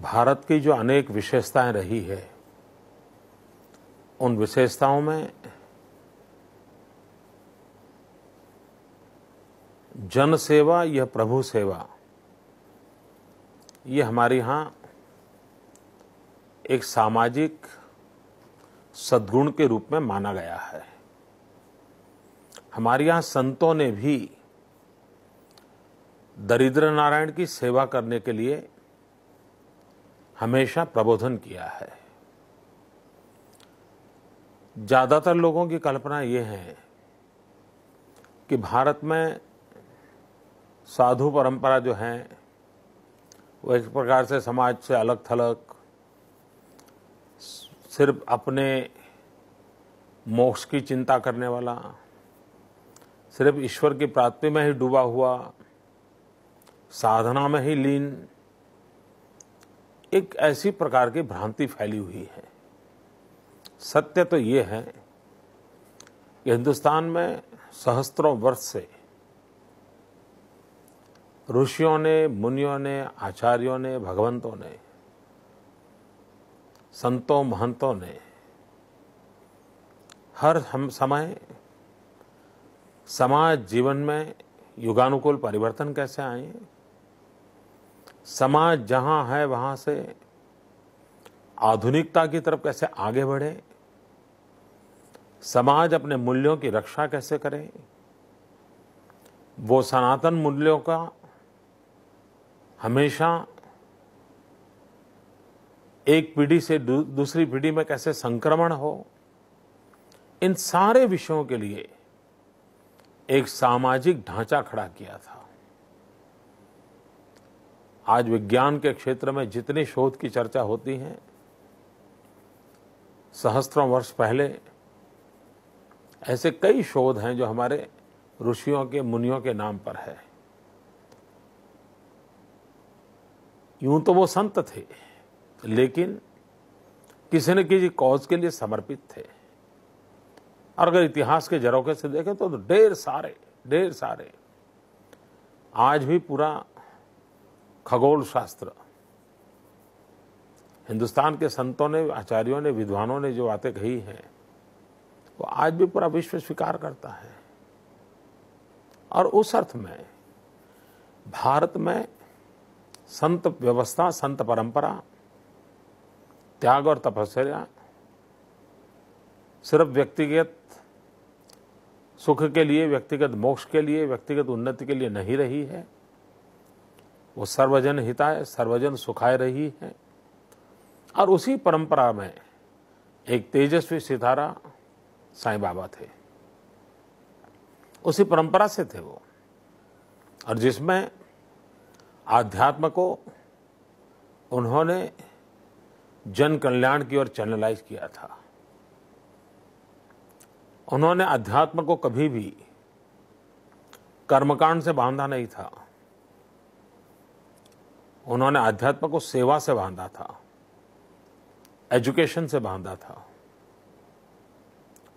भारत की जो अनेक विशेषताएं रही है, उन विशेषताओं में जन सेवा या प्रभु सेवा, ये हमारे यहाँ एक सामाजिक सद्गुण के रूप में माना गया है। हमारे यहाँ संतों ने भी दरिद्र नारायण की सेवा करने के लिए हमेशा प्रबोधन किया है। ज्यादातर लोगों की कल्पना ये है कि भारत में साधु परंपरा जो है वो एक प्रकार से समाज से अलग थलग, सिर्फ अपने मोक्ष की चिंता करने वाला, सिर्फ ईश्वर की प्राप्ति में ही डूबा हुआ, साधना में ही लीन, एक ऐसी प्रकार की भ्रांति फैली हुई है। सत्य तो ये है कि हिंदुस्तान में सहस्त्रों वर्ष से ऋषियों ने, मुनियों ने, आचार्यों ने, भगवंतों ने, संतों महंतों ने हर समय समाज जीवन में युगानुकूल परिवर्तन कैसे आए, समाज जहां है वहां से आधुनिकता की तरफ कैसे आगे बढ़े, समाज अपने मूल्यों की रक्षा कैसे करे, वो सनातन मूल्यों का हमेशा एक पीढ़ी से दूसरी पीढ़ी में कैसे संक्रमण हो, इन सारे विषयों के लिए एक सामाजिक ढांचा खड़ा किया था। आज विज्ञान के क्षेत्र में जितनी शोध की चर्चा होती है, सहस्त्रों वर्ष पहले ऐसे कई शोध हैं जो हमारे ऋषियों के, मुनियों के नाम पर है। यूं तो वो संत थे, लेकिन किसी न किसी कॉज के लिए समर्पित थे। और अगर इतिहास के झरोखे से देखें तो ढेर सारे आज भी पूरा खगोल शास्त्र, हिंदुस्तान के संतों ने, आचार्यों ने, विद्वानों ने जो बातें कही हैं, वो आज भी पूरा विश्व स्वीकार करता है। और उस अर्थ में भारत में संत व्यवस्था, संत परंपरा, त्याग और तपस्या सिर्फ व्यक्तिगत सुख के लिए, व्यक्तिगत मोक्ष के लिए, व्यक्तिगत उन्नति के लिए नहीं रही है, वो सर्वजन हिताय, सर्वजन सुखाय रही है। और उसी परंपरा में एक तेजस्वी सितारा साईं बाबा थे, उसी परंपरा से थे वो, और जिसमें आध्यात्म को उन्होंने जन कल्याण की ओर चैनलाइज किया था। उन्होंने अध्यात्म को कभी भी कर्मकांड से बांधा नहीं था, उन्होंने अध्यात्म को सेवा से बांधा था, एजुकेशन से बांधा था,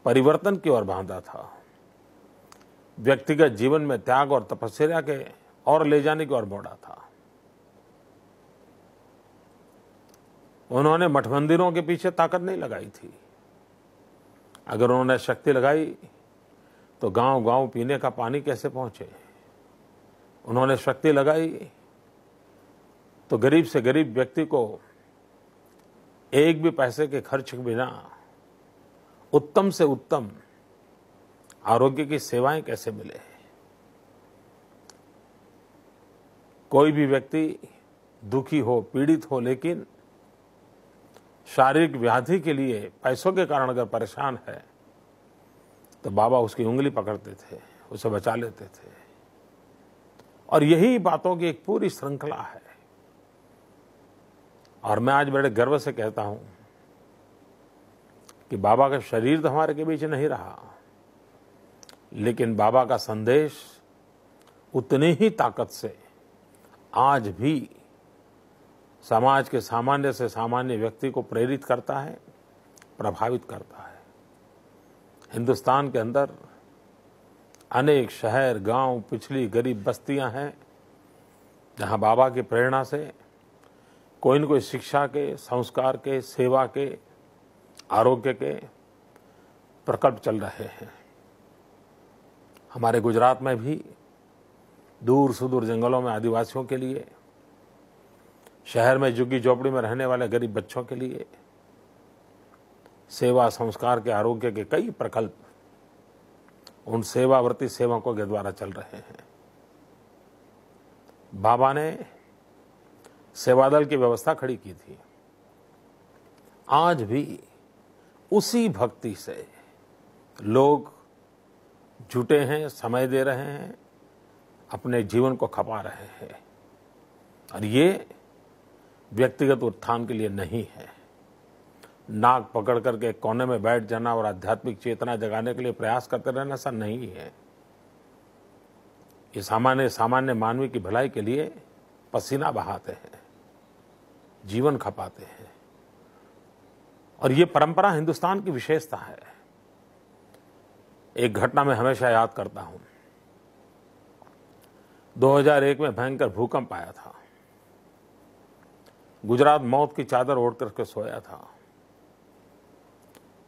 परिवर्तन की ओर बांधा था, व्यक्तिगत जीवन में त्याग और तपस्या के और ले जाने की ओर मोड़ा था। उन्होंने मठ मंदिरों के पीछे ताकत नहीं लगाई थी। अगर उन्होंने शक्ति लगाई तो गांव गांव पीने का पानी कैसे पहुंचे। उन्होंने शक्ति लगाई तो गरीब से गरीब व्यक्ति को एक भी पैसे के खर्च के बिना उत्तम से उत्तम आरोग्य की सेवाएं कैसे मिले। कोई भी व्यक्ति दुखी हो, पीड़ित हो, लेकिन शारीरिक व्याधि के लिए पैसों के कारण अगर परेशान है तो बाबा उसकी उंगली पकड़ते थे, उसे बचा लेते थे। और यही बातों की एक पूरी श्रृंखला है। और मैं आज बड़े गर्व से कहता हूं कि बाबा का शरीर तो हमारे के बीच नहीं रहा, लेकिन बाबा का संदेश उतनी ही ताकत से आज भी समाज के सामान्य से सामान्य व्यक्ति को प्रेरित करता है, प्रभावित करता है। हिंदुस्तान के अंदर अनेक शहर, गांव, पिछड़ी गरीब बस्तियां हैं जहां बाबा की प्रेरणा से कोई न कोई शिक्षा के, संस्कार के, सेवा के, आरोग्य के प्रकल्प चल रहे हैं। हमारे गुजरात में भी दूर सुदूर जंगलों में आदिवासियों के लिए, शहर में झुग्गी झोपड़ी में रहने वाले गरीब बच्चों के लिए सेवा, संस्कार के, आरोग्य के कई प्रकल्प उन सेवावर्ती सेवकों के द्वारा चल रहे हैं। बाबा ने सेवादल की व्यवस्था खड़ी की थी। आज भी उसी भक्ति से लोग जुटे हैं, समय दे रहे हैं, अपने जीवन को खपा रहे हैं। और ये व्यक्तिगत उत्थान के लिए नहीं है। नाक पकड़ करके कोने में बैठ जाना और आध्यात्मिक चेतना जगाने के लिए प्रयास करते रहना ऐसा नहीं है। ये सामान्य मानवी की भलाई के लिए पसीना बहाते हैं, जीवन खपाते हैं। और ये परंपरा हिंदुस्तान की विशेषता है। एक घटना मैं हमेशा याद करता हूं। 2001 में भयंकर भूकंप आया था। गुजरात मौत की चादर ओढ़ करके सोया था।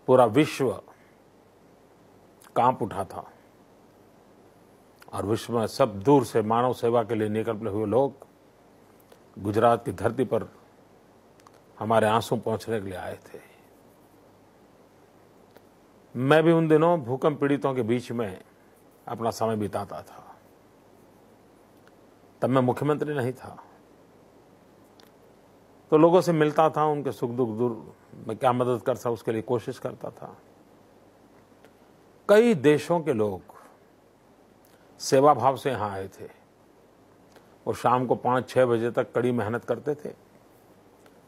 पूरा विश्व कांप उठा था और विश्व में सब दूर से मानव सेवा के लिए निकले हुए लोग गुजरात की धरती पर हमारे आंसू पहुंचने के लिए आए थे। मैं भी उन दिनों भूकंप पीड़ितों के बीच में अपना समय बिताता था। तब मैं मुख्यमंत्री नहीं था, तो लोगों से मिलता था, उनके सुख दुख दूर मैं क्या मदद कर सकता उसके लिए कोशिश करता था। कई देशों के लोग सेवा भाव से यहां आए थे और शाम को 5-6 बजे तक कड़ी मेहनत करते थे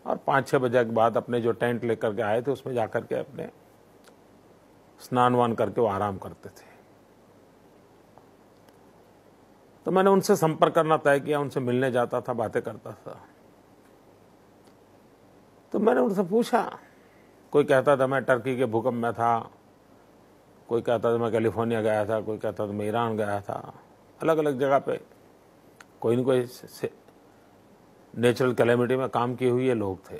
और 5-6 बजे के बाद अपने जो टेंट लेकर के आए थे उसमें जाकर के अपने स्नान वान करके वो आराम करते थे। तो मैंने उनसे संपर्क करना तय किया, उनसे मिलने जाता था, बातें करता था। तो मैंने उनसे पूछा, कोई कहता था मैं टर्की के भूकंप में था, कोई कहता था मैं कैलिफोर्निया गया था, कोई कहता था मैं ईरान गया था। अलग अलग जगह पे कोई न कोई नेचुरल कैलेमिटी में काम किए हुए लोग थे।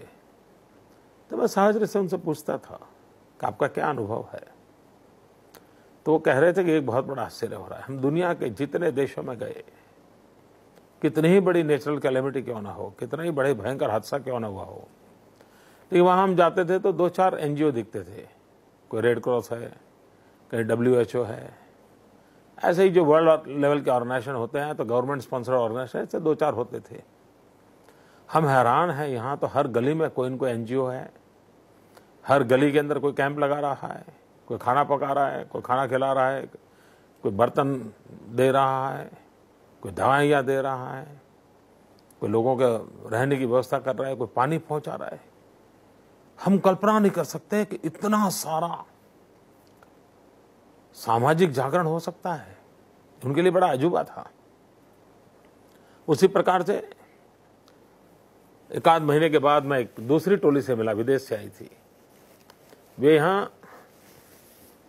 तो मैं सहज से उनसे पूछता था कि आपका क्या अनुभव है। तो वो कह रहे थे कि एक बहुत बड़ा आश्चर्य हो रहा है। हम दुनिया के जितने देशों में गए, कितनी ही बड़ी नेचुरल कैलेमिटी क्यों ना हो, कितना ही बड़े भयंकर हादसा क्यों ना हुआ हो, लेकिन वहाँ हम जाते थे तो 2-4 NGO दिखते थे। कोई रेड क्रॉस है, कहीं WHO है, ऐसे ही जो वर्ल्ड लेवल के ऑर्गेनाइजेशन होते हैं, तो गवर्नमेंट स्पॉन्सर्ड ऑर्गेनाइजेशन ऐसे 2-4 होते थे। हम हैरान हैं, यहाँ तो हर गली में कोई न कोई NGO है, हर गली के अंदर कोई कैंप लगा रहा है, कोई खाना पका रहा है, कोई खाना खिला रहा है, कोई बर्तन दे रहा है, कोई दवाइयाँ दे रहा है, कोई लोगों के रहने की व्यवस्था कर रहा है, कोई पानी पहुंचा रहा है। हम कल्पना नहीं कर सकते कि इतना सारा सामाजिक जागरण हो सकता है। उनके लिए बड़ा अजूबा था। उसी प्रकार से 1 आध महीने के बाद मैं एक दूसरी टोली से मिला, विदेश से आई थी। वे यहां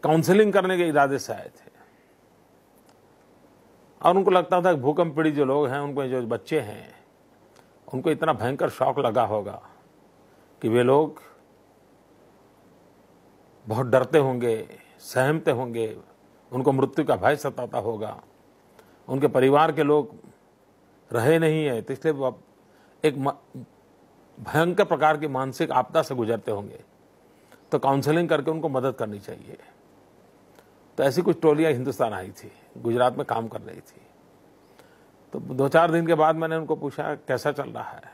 काउंसलिंग करने के इरादे से आए थे और उनको लगता था कि भूकंप पीड़ित जो लोग हैं, उनको जो बच्चे हैं, उनको इतना भयंकर शौक लगा होगा कि वे लोग बहुत डरते होंगे, सहमते होंगे, उनको मृत्यु का भय सताता होगा, उनके परिवार के लोग रहे नहीं है, तो इसलिए वो एक भयंकर प्रकार की मानसिक आपदा से गुजरते होंगे। तो काउंसलिंग करके उनको मदद करनी चाहिए। तो ऐसी कुछ टोलियां हिंदुस्तान आई थी, गुजरात में काम कर रही थी। तो 2-4 दिन के बाद मैंने उनको पूछा कैसा चल रहा है।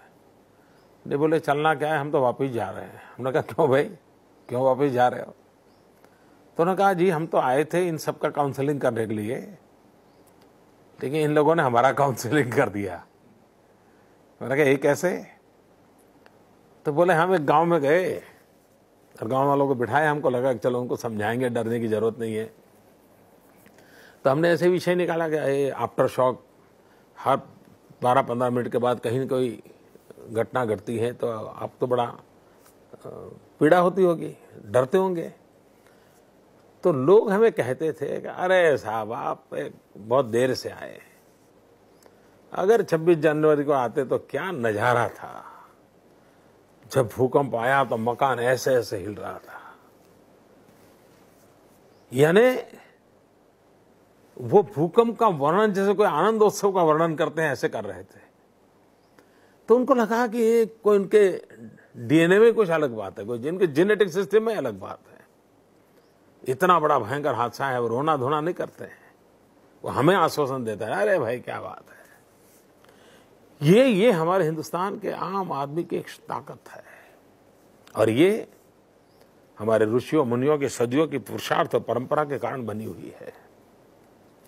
नहीं, बोले चलना क्या है, हम तो वापस जा रहे हैं। हमने कहा क्यों भाई, क्यों वापस जा रहे हो? तो उन्होंने कहा जी हम तो आए थे इन सब का काउंसलिंग करने के लिए, लेकिन इन लोगों ने हमारा काउंसलिंग कर दिया। मैंने कहा ये कैसे? तो बोले हम एक गांव में गए और गांव वालों को बिठाए, हमको लगा कि चलो उनको समझाएंगे, डरने की जरूरत नहीं है। तो हमने ऐसे विषय निकाला कि आफ्टर शॉक हर 12-15 मिनट के बाद कहीं न कोई घटना घटती है, तो आप तो बड़ा पीड़ा होती होगी, डरते होंगे। तो लोग हमें कहते थे कि अरे साहब आप बहुत देर से आए, अगर 26 जनवरी को आते तो क्या नजारा था, जब भूकंप आया तो मकान ऐसे ऐसे हिल रहा था, यानी वो भूकंप का वर्णन जैसे कोई आनंदोत्सव का वर्णन करते हैं ऐसे कर रहे थे। तो उनको लगा कि ये कोई उनके डीएनए में कुछ अलग बात है, कोई जिनके जेनेटिक सिस्टम में अलग बात है। इतना बड़ा भयंकर हादसा है, वो रोना धोना नहीं करते हैं, वो हमें आश्वासन देता है, अरे भाई क्या बात है। ये हमारे हिंदुस्तान के आम आदमी की एक ताकत है, और ये हमारे ऋषियों मुनियों की सदियों की पुरुषार्थ और परंपरा के कारण बनी हुई है,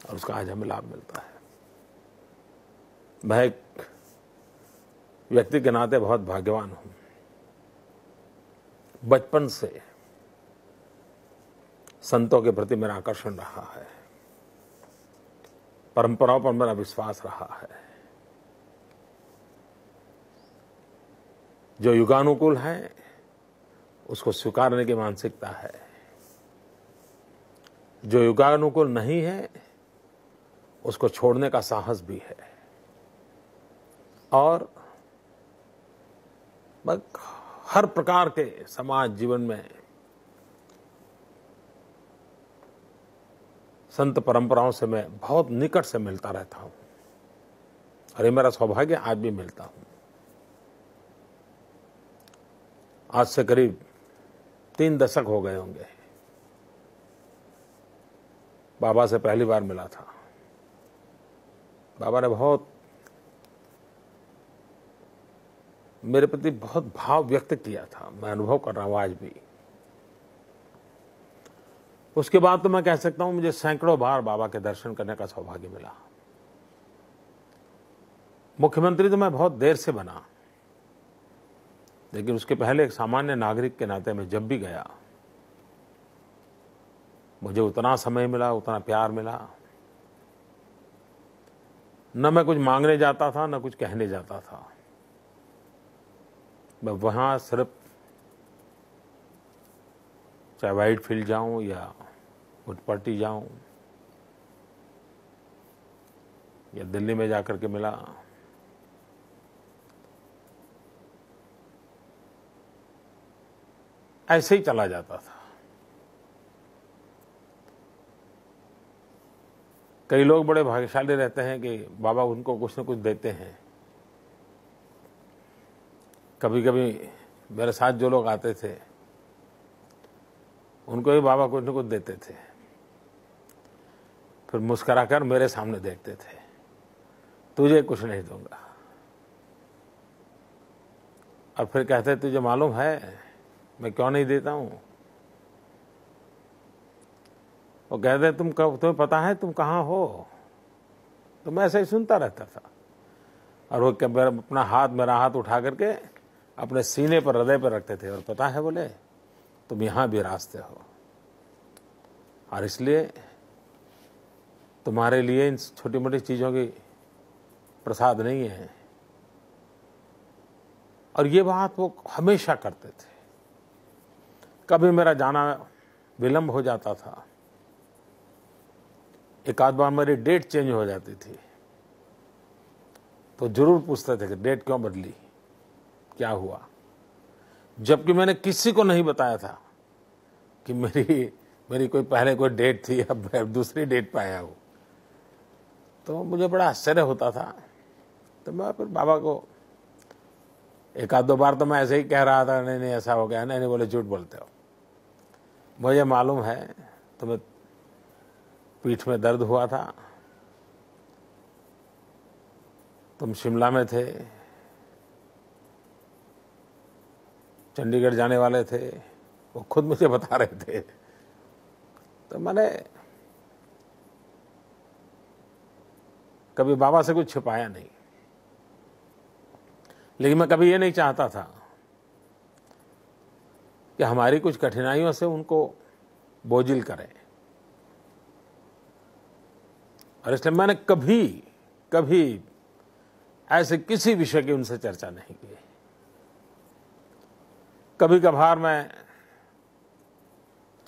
और उसका आज हमें लाभ मिलता है। मैं एक व्यक्ति के नाते बहुत भाग्यवान हूं। बचपन से संतों के प्रति मेरा आकर्षण रहा है, परंपराओं पर मेरा विश्वास रहा है। जो युगानुकूल है उसको स्वीकारने की मानसिकता है, जो युगानुकूल नहीं है उसको छोड़ने का साहस भी है। और हर प्रकार के समाज जीवन में संत परंपराओं से मैं बहुत निकट से मिलता रहता हूं, और ये मेरा सौभाग्य आज भी मिलता हूं। आज से करीब 3 दशक हो गए होंगे बाबा से पहली बार मिला था। बाबा ने मेरे प्रति बहुत भाव व्यक्त किया था, मैं अनुभव कर रहा हूं आज भी। उसके बाद तो मैं कह सकता हूं मुझे सैकड़ों बार बाबा के दर्शन करने का सौभाग्य मिला। मुख्यमंत्री तो मैं बहुत देर से बना, लेकिन उसके पहले एक सामान्य नागरिक के नाते मैं जब भी गया मुझे उतना समय मिला, उतना प्यार मिला। न मैं कुछ मांगने जाता था, न कुछ कहने जाता था। मैं वहां सिर्फ चाहे वाइट फील्ड जाऊं या उटपट्टी जाऊं या दिल्ली में जाकर के मिला, ऐसे ही चला जाता था। कई लोग बड़े भाग्यशाली रहते हैं कि बाबा उनको कुछ न कुछ देते हैं। कभी कभी मेरे साथ जो लोग आते थे उनको भी बाबा कुछ न कुछ देते थे, फिर मुस्कुराकर मेरे सामने देखते थे, तुझे कुछ नहीं दूंगा। और फिर कहते तुझे मालूम है मैं क्यों नहीं देता हूं? वो कहते तुम्हें पता है तुम कहां हो? तो मैं ऐसे ही सुनता रहता था। और वो अपना हाथ, मेरा हाथ उठा करके अपने सीने पर, हृदय पर रखते थे, और पता है बोले तुम यहां भी रास्ते हो, और इसलिए तुम्हारे लिए इन छोटी मोटी चीजों की प्रसाद नहीं है। और ये बात वो हमेशा करते थे। कभी मेरा जाना विलंब हो जाता था, एक आध बार मेरी डेट चेंज हो जाती थी, तो जरूर पूछते थे कि डेट क्यों बदली, क्या हुआ, जबकि मैंने किसी को नहीं बताया था कि मेरी कोई पहले कोई डेट थी, अब दूसरी डेट पे आया हूं। तो मुझे बड़ा आश्चर्य होता था। तो मैं फिर बाबा को एक आध दो बार तो मैं ऐसे ही कह रहा था, नहीं ऐसा हो गया, नहीं बोले झूठ बोलते हो, मुझे मालूम है तुम्हें पीठ में दर्द हुआ था, तुम शिमला में थे, चंडीगढ़ जाने वाले थे, वो खुद मुझे बता रहे थे। तो मैंने कभी बाबा से कुछ छिपाया नहीं, लेकिन मैं कभी ये नहीं चाहता था कि हमारी कुछ कठिनाइयों से उनको बोझिल करें, और इसलिए मैंने कभी ऐसे किसी विषय की उनसे चर्चा नहीं की। कभी कभार मैं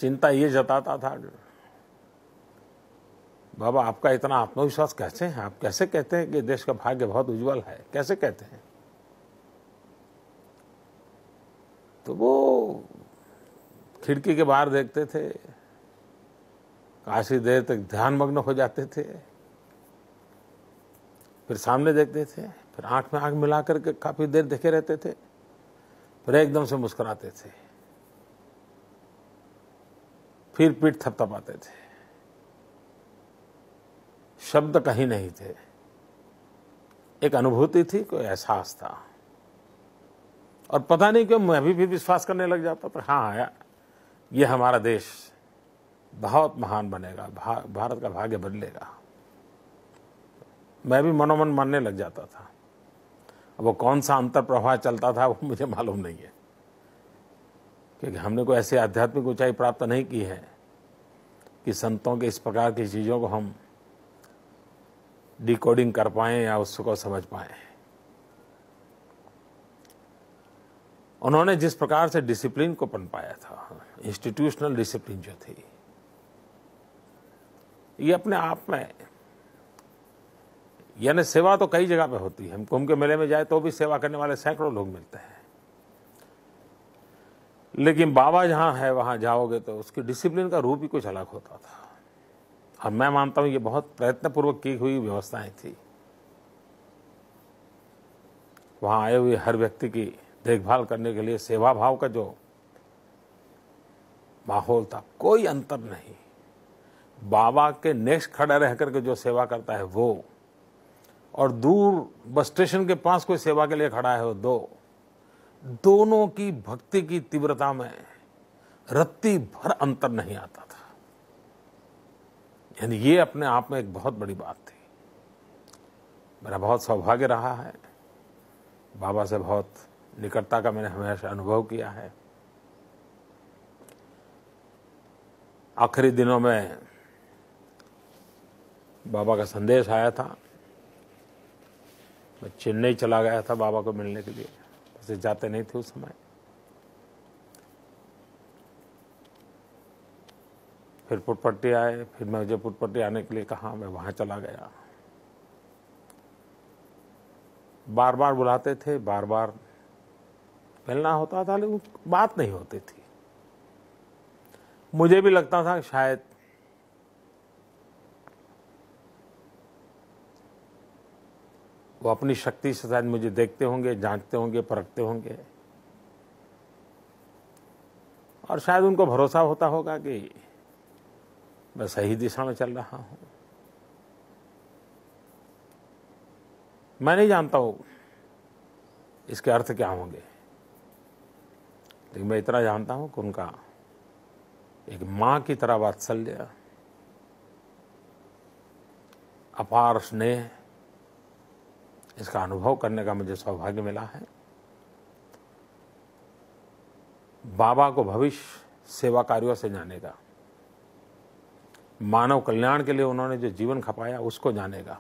चिंता ये जताता था, बाबा आपका इतना आत्मविश्वास कैसे है, आप कैसे कहते हैं कि देश का भाग्य बहुत उज्जवल है, कैसे कहते हैं? तो वो खिड़की के बाहर देखते थे, काफी देर तक ध्यानमग्न हो जाते थे, फिर सामने देखते थे, फिर आंख में आंख मिला करके काफी देर देखे रहते थे, फिर एकदम से मुस्कुराते थे, फिर पीठ थपथपाते थे। शब्द कहीं नहीं थे, एक अनुभूति थी, कोई एहसास था। और पता नहीं क्यों मैं भी फिर विश्वास करने लग जाता था, हाँ यार ये हमारा देश बहुत महान बनेगा, भारत का भाग्य बदलेगा। मैं भी मनोमन मानने लग जाता था। अब वो कौन सा अंतर प्रवाह चलता था वो मुझे मालूम नहीं है, क्योंकि हमने कोई ऐसी आध्यात्मिक ऊंचाई प्राप्त नहीं की है कि संतों के इस प्रकार की चीज़ों को हम डिकोडिंग कर पाएं या उसको समझ पाएं। उन्होंने जिस प्रकार से डिसिप्लिन को पनपाया था, इंस्टीट्यूशनल डिसिप्लिन जो थी, ये अपने आप में, यानी सेवा तो कई जगह पे होती है। हम कुंभ के मेले में जाए तो भी सेवा करने वाले सैकड़ों लोग मिलते हैं, लेकिन बाबा जहां है वहां जाओगे तो उसकी डिसिप्लिन का रूप ही कुछ अलग होता था। और मैं मानता हूं ये बहुत प्रयत्नपूर्वक की हुई व्यवस्थाएं थी। वहां आए हुए हर व्यक्ति की देखभाल करने के लिए सेवा भाव का जो माहौल था, कोई अंतर नहीं। बाबा के नेक्स्ट खड़ा रह करके जो सेवा करता है वो, और दूर बस स्टेशन के पास कोई सेवा के लिए खड़ा है वो, दोनों की भक्ति की तीव्रता में रत्ती भर अंतर नहीं आता था। यानी ये अपने आप में एक बहुत बड़ी बात थी। मेरा बहुत सौभाग्य रहा है, बाबा से बहुत निकटता का मैंने हमेशा अनुभव किया है। आखिरी दिनों में बाबा का संदेश आया था, मैं चेन्नई चला गया था बाबा को मिलने के लिए, वैसे जाते नहीं थे उस समय। फिर पुटपट्टी आए, फिर मुझे पुटपट्टी आने के लिए कहा, मैं वहां चला गया। बार बार बुलाते थे, बार बार मिलना होता था, लेकिन बात नहीं होती थी। मुझे भी लगता था कि शायद वो अपनी शक्ति से शायद मुझे देखते होंगे, जांचते होंगे, परखते होंगे, और शायद उनको भरोसा होता होगा कि मैं सही दिशा में चल रहा हूं। मैं नहीं जानता हूं इसके अर्थ क्या होंगे, लेकिन मैं इतना जानता हूं कि उनका एक मां की तरह वात्सल्य, अपार स्नेह, इसका अनुभव करने का मुझे सौभाग्य मिला है। बाबा को भविष्य सेवा कार्यों से जानेगा, मानव कल्याण के लिए उन्होंने जो जीवन खपाया उसको जानेगा।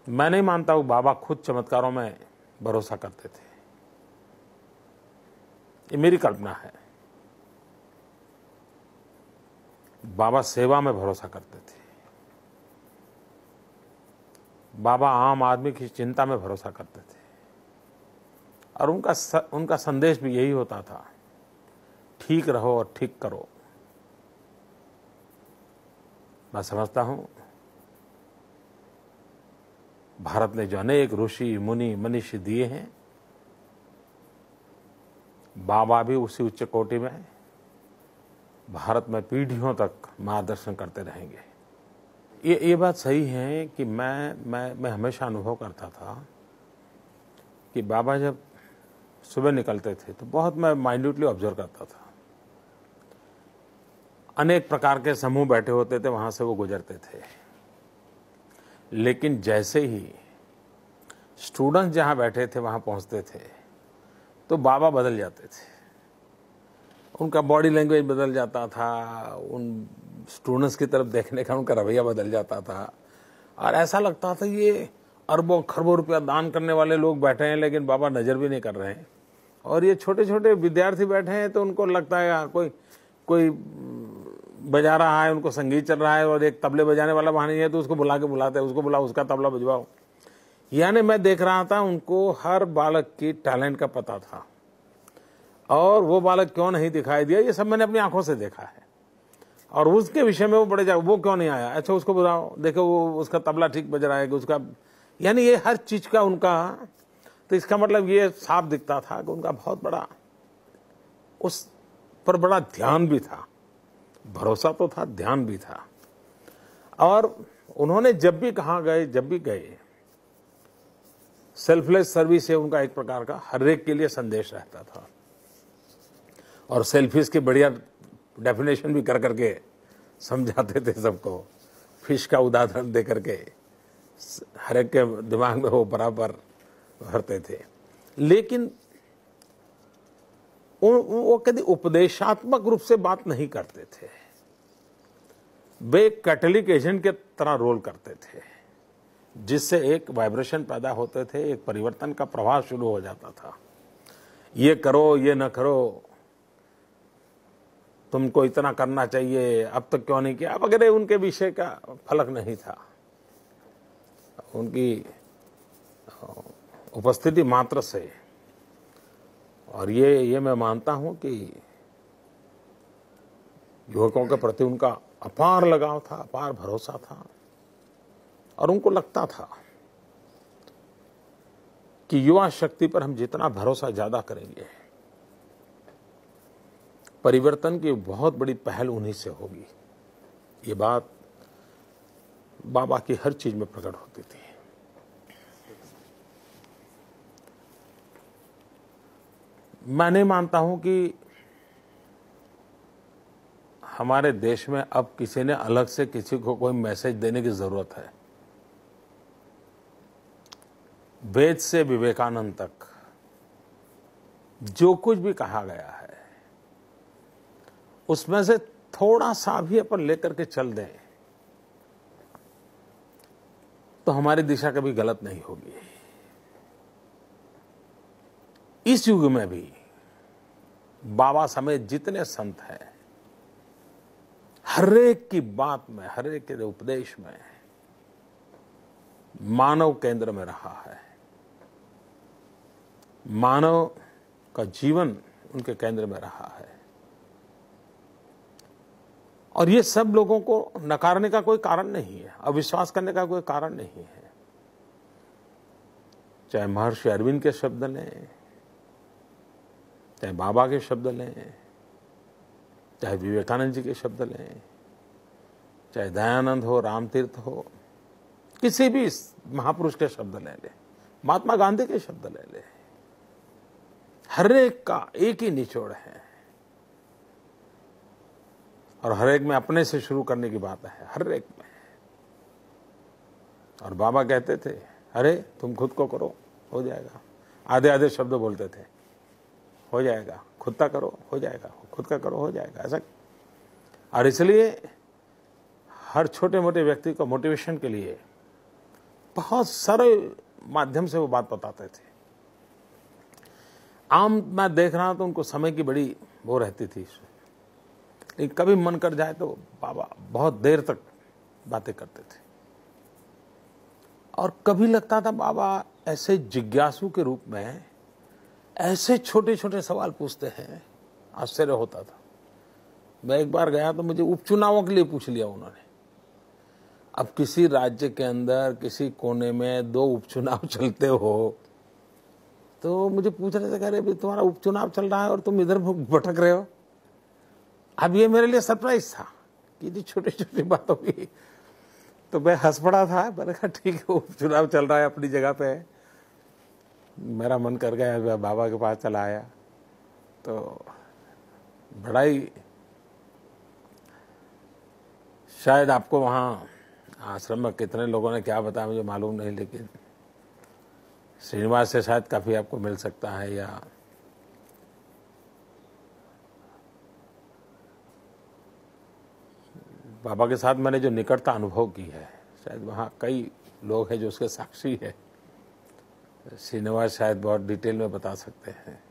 मैं नहीं मानता हूं बाबा खुद चमत्कारों में भरोसा करते थे, ये मेरी कल्पना है। बाबा सेवा में भरोसा करते थे, बाबा आम आदमी की चिंता में भरोसा करते थे, और उनका संदेश भी यही होता था, ठीक रहो और ठीक करो। मैं समझता हूं भारत ने जो अनेक ऋषि मुनि मनीषी दिए हैं, बाबा भी उसी उच्च कोटि में भारत में पीढ़ियों तक मार्गदर्शन करते रहेंगे। ये बात सही है कि मैं हमेशा अनुभव करता था कि बाबा जब सुबह निकलते थे तो बहुत मैं माइन्यूटली ऑब्जर्व करता था। अनेक प्रकार के समूह बैठे होते थे, वहां से वो गुजरते थे, लेकिन जैसे ही स्टूडेंट्स जहां बैठे थे वहां पहुंचते थे तो बाबा बदल जाते थे, उनका बॉडी लैंग्वेज बदल जाता था, उन स्टूडेंट्स की तरफ देखने का उनका रवैया बदल जाता था, और ऐसा लगता था ये अरबों खरबों रुपया दान करने वाले लोग बैठे हैं लेकिन बाबा नजर भी नहीं कर रहे हैं, और ये छोटे छोटे विद्यार्थी बैठे हैं तो उनको लगता है यार कोई बजा रहा है, उनको संगीत चल रहा है और एक तबले बजाने वाला वहां नहीं है तो उसको बुलाते हैं, उसको बुलाओ, उसका तबला बजवाओ। यानी मैं देख रहा था उनको हर बालक की टैलेंट का पता था, और वो बालक क्यों नहीं दिखाई दिया ये सब मैंने अपनी आंखों से देखा है। और उसके विषय में वो बड़े वो क्यों नहीं आया, अच्छा उसको बुलाओ, देखो वो उसका तबला ठीक बज रहा है कि उसका, यानी ये हर चीज का उनका, तो इसका मतलब ये साफ दिखता था कि उनका बहुत बड़ा उस पर बड़ा ध्यान भी था, भरोसा तो था, ध्यान भी था। और उन्होंने जब भी कहाँ गए, जब भी गए, सेल्फलेस सर्विस है उनका एक प्रकार का, हर एक के लिए संदेश रहता था। और सेल्फिश की बढ़िया डेफिनेशन भी कर करके समझाते थे सबको, फिश का उदाहरण दे करके हर एक के दिमाग में वो बराबर भरते थे। लेकिन वो कभी उपदेशात्मक रूप से बात नहीं करते थे, वे कैटलिक एजेंट के तरह रोल करते थे, जिससे एक वाइब्रेशन पैदा होते थे, एक परिवर्तन का प्रवाह शुरू हो जाता था। ये करो, ये न करो, तुमको इतना करना चाहिए, अब तक क्यों नहीं किया वगैरह, उनके विषय का फलक नहीं था। उनकी उपस्थिति मात्र से, और ये मैं मानता हूं कि युवकों के प्रति उनका अपार लगाव था, अपार भरोसा था, और उनको लगता था कि युवा शक्ति पर हम जितना भरोसा ज्यादा करेंगे, परिवर्तन की बहुत बड़ी पहल उन्हीं से होगी। ये बात बाबा की हर चीज में प्रकट होती थी। मैं नहीं मानता हूं कि हमारे देश में अब किसी ने अलग से किसी को कोई मैसेज देने की जरूरत है। वेद से विवेकानंद तक जो कुछ भी कहा गया है, उसमें से थोड़ा सा भी अपन लेकर के चल दें तो हमारी दिशा कभी गलत नहीं होगी। इस युग में भी बाबा समेत जितने संत हैं, हर एक की बात में, हर एक के उपदेश में मानव केंद्र में रहा है। मानव का जीवन उनके केंद्र में रहा है, और ये सब लोगों को नकारने का कोई कारण नहीं है, अविश्वास करने का कोई कारण नहीं है। चाहे महर्षि अरविंद के शब्द लें, चाहे बाबा के शब्द लें, चाहे विवेकानंद जी के शब्द लें, चाहे दयानंद हो, रामतीर्थ हो, किसी भी महापुरुष के शब्द ले लें, महात्मा गांधी के शब्द ले लें, हर एक का एक ही निचोड़ है, और हर एक में अपने से शुरू करने की बात है, हर एक में। और बाबा कहते थे, अरे तुम खुद को करो, हो जाएगा। आधे आधे शब्द बोलते थे, हो जाएगा, खुद का करो, हो जाएगा, खुद का करो, हो जाएगा, ऐसा। और इसलिए हर छोटे मोटे व्यक्ति को मोटिवेशन के लिए बहुत सरल माध्यम से वो बात बताते थे। आम मैं देख रहा हूं तो उनको समय की बड़ी वो रहती थी, लेकिन कभी मन कर जाए तो बाबा बहुत देर तक बातें करते थे। और कभी लगता था बाबा ऐसे जिज्ञासु के रूप में ऐसे छोटे छोटे सवाल पूछते हैं, आश्चर्य होता था। मैं एक बार गया तो मुझे उपचुनावों के लिए पूछ लिया उन्होंने। अब किसी राज्य के अंदर किसी कोने में 2 उपचुनाव चलते हो, तो मुझे पूछ रहे थे, कह रहे तुम्हारा उपचुनाव चल रहा है और तुम इधर भटक रहे हो। अब ये मेरे लिए सरप्राइज था कि छोटी छोटी बातों की, तो मैं हंस पड़ा था। मैंने कहा ठीक है, उपचुनाव चल रहा है अपनी जगह पे। मेरा मन कर गया, बाबा के पास चला आया, तो बड़ा ही, शायद आपको वहाँ आश्रम में कितने लोगों ने क्या बताया मुझे मालूम नहीं, लेकिन श्रीनिवास से शायद काफी आपको मिल सकता है, या बाबा के साथ मैंने जो निकटता अनुभव की है, शायद वहाँ कई लोग हैं जो उसके साक्षी है। श्रीनिवास शायद बहुत डिटेल में बता सकते हैं।